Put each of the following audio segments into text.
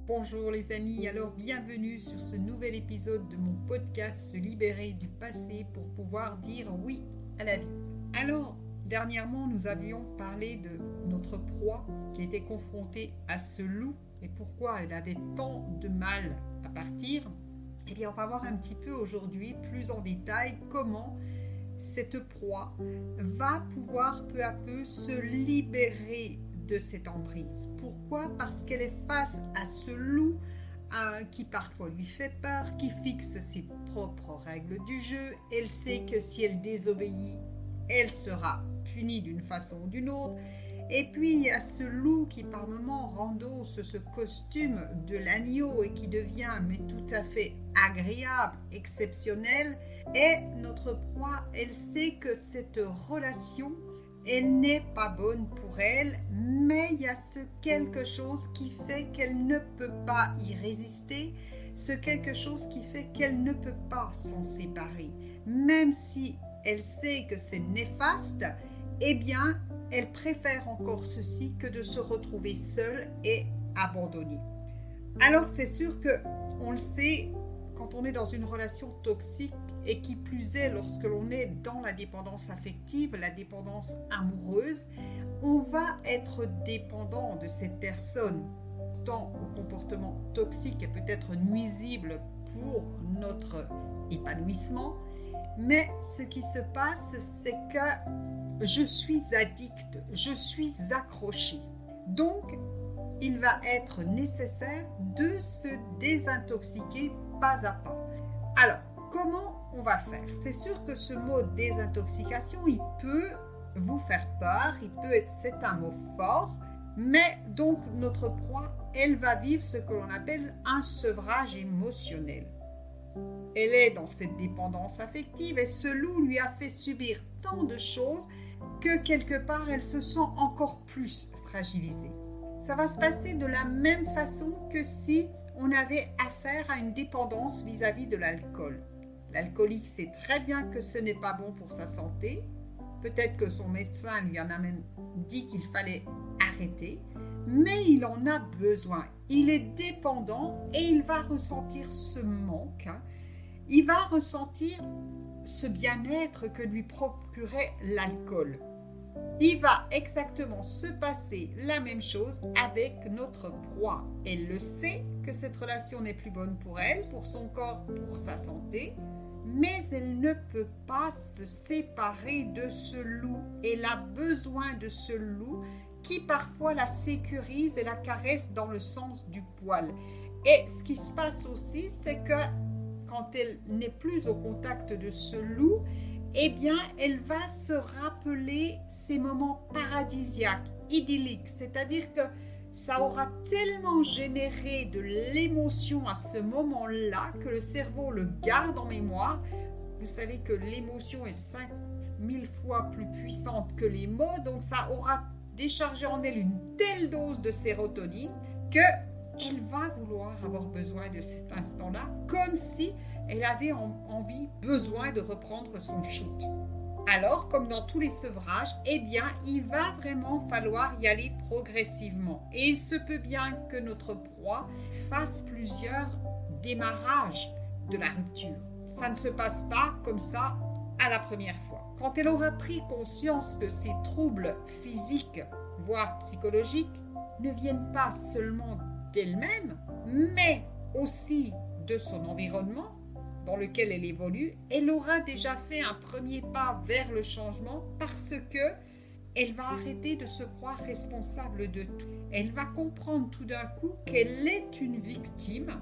Bonjour les amis, alors bienvenue sur ce nouvel épisode de mon podcast Se libérer du passé pour pouvoir dire oui à la vie. Alors, dernièrement nous avions parlé de notre proie qui était confrontée à ce loup et pourquoi elle avait tant de mal à partir. Eh bien on va voir un petit peu aujourd'hui plus en détail comment cette proie va pouvoir peu à peu se libérer de cette emprise. Pourquoi ? Parce qu'elle est face à ce loup qui parfois lui fait peur, qui fixe ses propres règles du jeu. Elle sait que si elle désobéit, elle sera punie d'une façon ou d'une autre. Et puis il y a ce loup qui par moments endosse ce costume de l'agneau et qui devient mais tout à fait agréable, exceptionnel. Et notre proie, elle sait que cette relation, elle n'est pas bonne pour elle, mais il y a ce quelque chose qui fait qu'elle ne peut pas y résister, ce quelque chose qui fait qu'elle ne peut pas s'en séparer. Même si elle sait que c'est néfaste, eh bien, elle préfère encore ceci que de se retrouver seule et abandonnée. Alors, c'est sûr que on le sait, quand on est dans une relation toxique, et qui plus est lorsque l'on est dans la dépendance affective, la dépendance amoureuse, on va être dépendant de cette personne, tant au comportement toxique et peut-être nuisible pour notre épanouissement, mais ce qui se passe, c'est que je suis addict, je suis accroché. Donc, il va être nécessaire de se désintoxiquer pas à pas. Alors, comment on va faire ? C'est sûr que ce mot désintoxication, il peut vous faire peur, c'est un mot fort, mais donc notre proie, elle va vivre ce que l'on appelle un sevrage émotionnel. Elle est dans cette dépendance affective et ce loup lui a fait subir tant de choses que quelque part elle se sent encore plus fragilisée. Ça va se passer de la même façon que si on avait affaire à une dépendance vis-à-vis de l'alcool. L'alcoolique sait très bien que ce n'est pas bon pour sa santé. Peut-être que son médecin lui en a même dit qu'il fallait arrêter, mais il en a besoin. Il est dépendant et il va ressentir ce manque. Il va ressentir ce bien-être que lui procurait l'alcool. Il va exactement se passer la même chose avec notre proie. Elle le sait que cette relation n'est plus bonne pour elle, pour son corps, pour sa santé, mais elle ne peut pas se séparer de ce loup. Elle a besoin de ce loup qui parfois la sécurise et la caresse dans le sens du poil. Et ce qui se passe aussi, c'est que quand elle n'est plus au contact de ce loup, eh bien, elle va se rappeler ces moments paradisiaques, idylliques. C'est-à-dire que ça aura tellement généré de l'émotion à ce moment-là que le cerveau le garde en mémoire. Vous savez que l'émotion est 5000 fois plus puissante que les mots, donc ça aura déchargé en elle une telle dose de sérotonine qu'elle va vouloir avoir besoin de cet instant-là, comme si elle avait besoin de reprendre son shoot. Alors, comme dans tous les sevrages, eh bien, il va vraiment falloir y aller progressivement. Et il se peut bien que notre proie fasse plusieurs démarrages de la rupture. Ça ne se passe pas comme ça à la première fois. Quand elle aura pris conscience que ces troubles physiques, voire psychologiques, ne viennent pas seulement d'elle-même, mais aussi de son environnement, dans lequel elle évolue, elle aura déjà fait un premier pas vers le changement parce que elle va arrêter de se croire responsable de tout. Elle va comprendre tout d'un coup qu'elle est une victime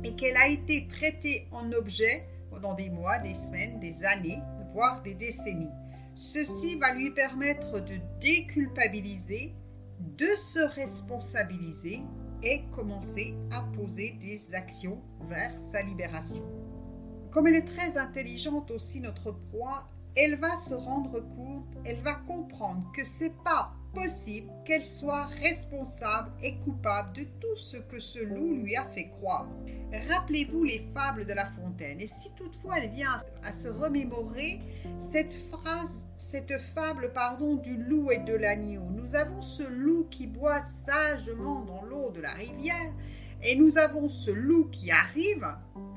et qu'elle a été traitée en objet pendant des mois, des semaines, des années, voire des décennies. Ceci va lui permettre de déculpabiliser, de se responsabiliser et commencer à poser des actions vers sa libération. Comme elle est très intelligente aussi, notre proie, elle va se rendre compte, elle va comprendre que c'est pas possible qu'elle soit responsable et coupable de tout ce que ce loup lui a fait croire. Rappelez-vous les fables de La Fontaine. Et si toutefois elle vient à se remémorer cette fable du loup et de l'agneau. Nous avons ce loup qui boit sagement dans l'eau de la rivière, et nous avons ce loup qui arrive.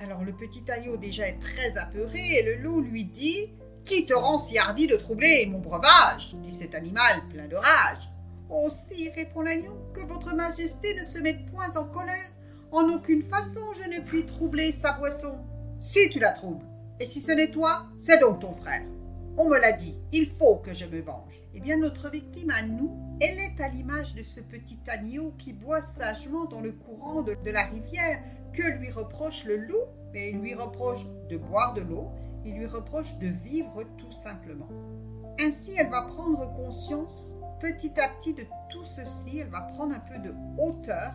Alors le petit agneau déjà est très apeuré et le loup lui dit « Qui te rend si hardi de troubler mon breuvage ?» dit cet animal plein de rage. « Aussi, répond l'agneau, que votre majesté ne se mette point en colère. En aucune façon je ne puis troubler sa boisson. Si tu la troubles, et si ce n'est toi, c'est donc ton frère. On me l'a dit, il faut que je me venge. » Eh bien, notre victime à nous, elle est à l'image de ce petit agneau qui boit sagement dans le courant de la rivière. Que lui reproche le loup? Mais il lui reproche de boire de l'eau, il lui reproche de vivre tout simplement. Ainsi, elle va prendre conscience petit à petit de tout ceci, elle va prendre un peu de hauteur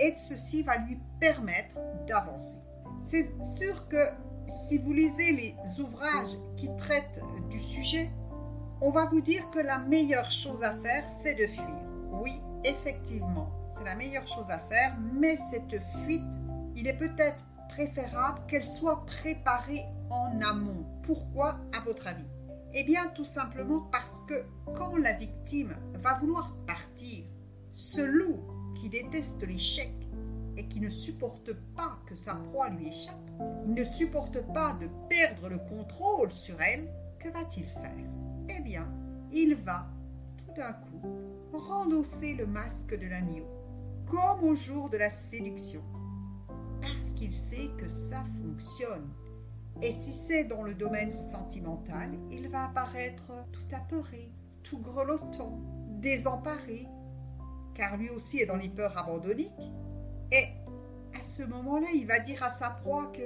et ceci va lui permettre d'avancer. C'est sûr que si vous lisez les ouvrages qui traitent du sujet, on va vous dire que la meilleure chose à faire, c'est de fuir. Oui, effectivement, c'est la meilleure chose à faire, mais cette fuite, il est peut-être préférable qu'elle soit préparée en amont. Pourquoi, à votre avis? Eh bien, tout simplement parce que quand la victime va vouloir partir, ce loup qui déteste l'échec et qui ne supporte pas que sa proie lui échappe, ne supporte pas de perdre le contrôle sur elle, que va-t-il faire? Eh bien, il va, tout d'un coup, rendosser le masque de l'agneau, comme au jour de la séduction, parce qu'il sait que ça fonctionne. Et si c'est dans le domaine sentimental, il va apparaître tout apeuré, tout grelottant, désemparé, car lui aussi est dans les peurs abandonniques. Et à ce moment-là, il va dire à sa proie que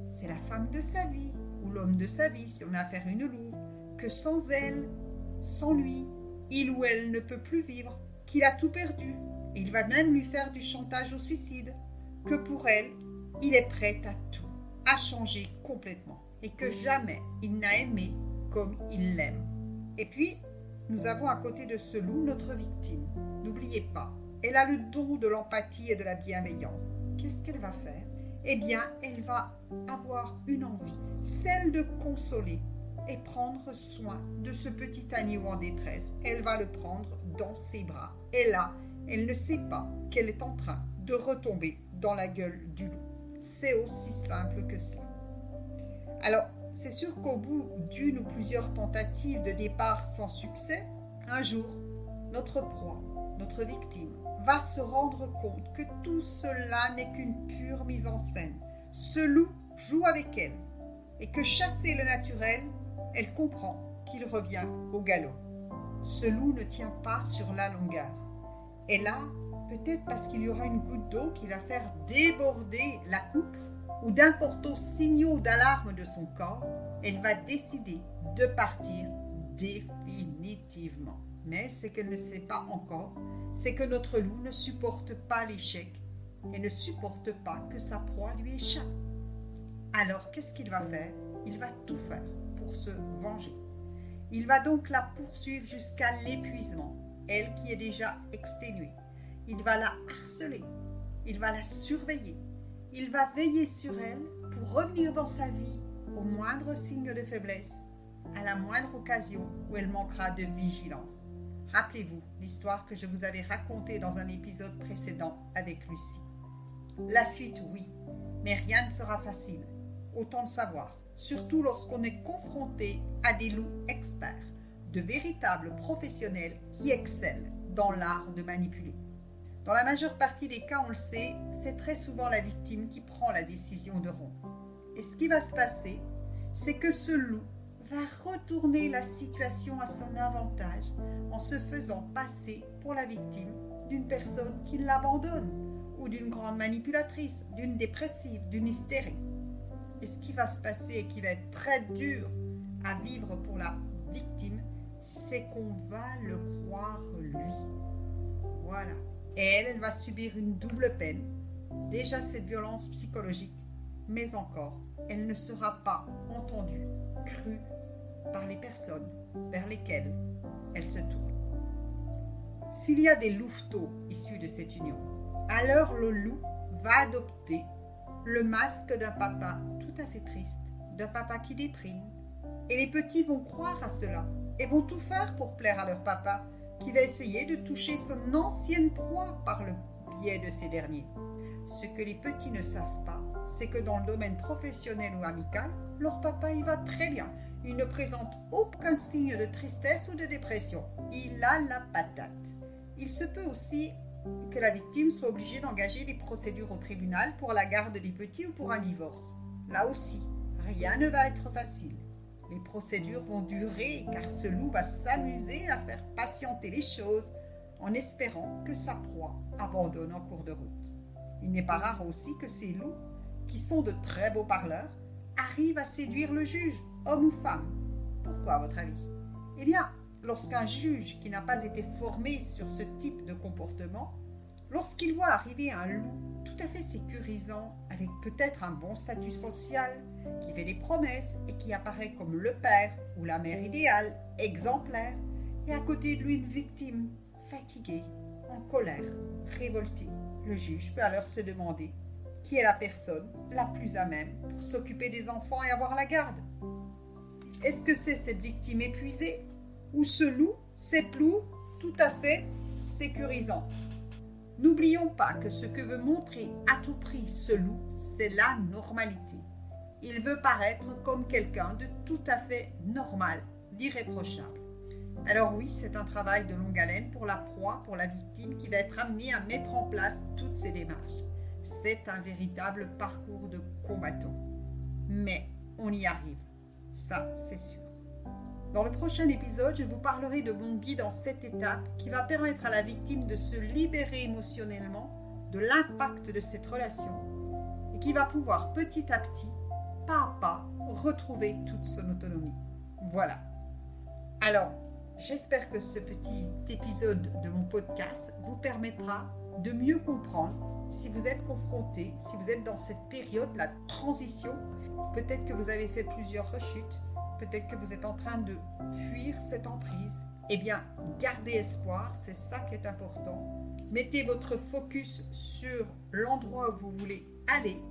c'est la femme de sa vie, ou l'homme de sa vie, si on a affaire à une louve, que sans elle, sans lui, il ou elle ne peut plus vivre, qu'il a tout perdu. Et il va même lui faire du chantage au suicide, que pour elle, il est prêt à tout, à changer complètement, et que jamais il n'a aimé comme il l'aime. Et puis, nous avons à côté de ce loup notre victime. N'oubliez pas, elle a le don de l'empathie et de la bienveillance. Qu'est-ce qu'elle va faire? Eh bien, elle va avoir une envie, celle de consoler et prendre soin de ce petit agneau en détresse. Elle va le prendre dans ses bras. Et là, elle ne sait pas qu'elle est en train de retomber dans la gueule du loup. C'est aussi simple que ça. Alors, c'est sûr qu'au bout d'une ou plusieurs tentatives de départ sans succès, un jour, notre proie, notre victime, va se rendre compte que tout cela n'est qu'une pure mise en scène. Ce loup joue avec elle et que chasser le naturel, elle comprend qu'il revient au galop. Ce loup ne tient pas sur la longueur. Et là, peut-être parce qu'il y aura une goutte d'eau qui va faire déborder la coupe ou d'importants signaux d'alarme de son corps, elle va décider de partir définitivement. Mais ce qu'elle ne sait pas encore, c'est que notre loup ne supporte pas l'échec et ne supporte pas que sa proie lui échappe. Alors, qu'est-ce qu'il va faire? Il va tout faire pour se venger. Il va donc la poursuivre jusqu'à l'épuisement, elle qui est déjà exténuée. Il va la harceler, il va la surveiller, il va veiller sur elle pour revenir dans sa vie au moindre signe de faiblesse, à la moindre occasion où elle manquera de vigilance. Rappelez-vous l'histoire que je vous avais racontée dans un épisode précédent avec Lucie. La fuite, oui, mais rien ne sera facile. Autant le savoir, surtout lorsqu'on est confronté à des loups experts, de véritables professionnels qui excellent dans l'art de manipuler. Dans la majeure partie des cas, on le sait, c'est très souvent la victime qui prend la décision de rompre. Et ce qui va se passer, c'est que ce loup va retourner la situation à son avantage en se faisant passer pour la victime d'une personne qui l'abandonne ou d'une grande manipulatrice, d'une dépressive, d'une hystérique. Et ce qui va se passer et qui va être très dur à vivre pour la victime, c'est qu'on va le croire lui. Voilà. Et elle va subir une double peine. Déjà cette violence psychologique, mais encore, elle ne sera pas entendue, crue par les personnes vers lesquelles elle se tourne. S'il y a des louveteaux issus de cette union, alors le loup va adopter le masque d'un papa tout à fait triste, d'un papa qui déprime. Et les petits vont croire à cela et vont tout faire pour plaire à leur papa, qui va essayer de toucher son ancienne proie par le qui aide ces derniers. Ce que les petits ne savent pas, c'est que dans le domaine professionnel ou amical, leur papa y va très bien. Il ne présente aucun signe de tristesse ou de dépression. Il a la patate. Il se peut aussi que la victime soit obligée d'engager des procédures au tribunal pour la garde des petits ou pour un divorce. Là aussi, rien ne va être facile. Les procédures vont durer car ce loup va s'amuser à faire patienter les choses en espérant que sa proie abandonne en cours de route. Il n'est pas rare aussi que ces loups, qui sont de très beaux parleurs, arrivent à séduire le juge, homme ou femme. Pourquoi à votre avis? Eh bien, lorsqu'un juge qui n'a pas été formé sur ce type de comportement, lorsqu'il voit arriver un loup tout à fait sécurisant, avec peut-être un bon statut social, qui fait des promesses et qui apparaît comme le père ou la mère idéale, exemplaire, et à côté de lui une victime, fatiguée, en colère, révoltée, le juge peut alors se demander qui est la personne la plus à même pour s'occuper des enfants et avoir la garde. Est-ce que c'est cette victime épuisée ou ce loup, cette loup tout à fait sécurisant? N'oublions pas que ce que veut montrer à tout prix ce loup, c'est la normalité. Il veut paraître comme quelqu'un de tout à fait normal, d'irréprochable. Alors oui, c'est un travail de longue haleine pour la proie, pour la victime qui va être amenée à mettre en place toutes ces démarches. C'est un véritable parcours de combattant. Mais on y arrive, ça c'est sûr. Dans le prochain épisode, je vous parlerai de mon guide en 7 étapes qui va permettre à la victime de se libérer émotionnellement de l'impact de cette relation et qui va pouvoir petit à petit, pas à pas, retrouver toute son autonomie. Voilà. Alors, j'espère que ce petit épisode de mon podcast vous permettra de mieux comprendre si vous êtes confronté, si vous êtes dans cette période, la transition. Peut-être que vous avez fait plusieurs rechutes, peut-être que vous êtes en train de fuir cette emprise. Eh bien, gardez espoir, c'est ça qui est important. Mettez votre focus sur l'endroit où vous voulez aller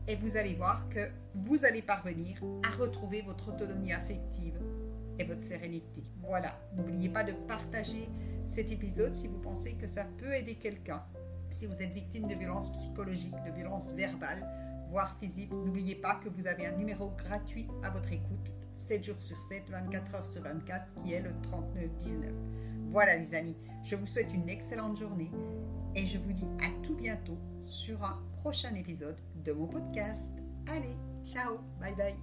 et vous allez voir que vous allez parvenir à retrouver votre autonomie affective et votre sérénité. Voilà, n'oubliez pas de partager cet épisode si vous pensez que ça peut aider quelqu'un. Si vous êtes victime de violences psychologiques, de violences verbales, voire physiques, n'oubliez pas que vous avez un numéro gratuit à votre écoute, 7 jours sur 7, 24 heures sur 24, qui est le 3919. Voilà les amis, je vous souhaite une excellente journée et je vous dis à tout bientôt sur un prochain épisode de mon podcast. Allez, ciao, bye bye.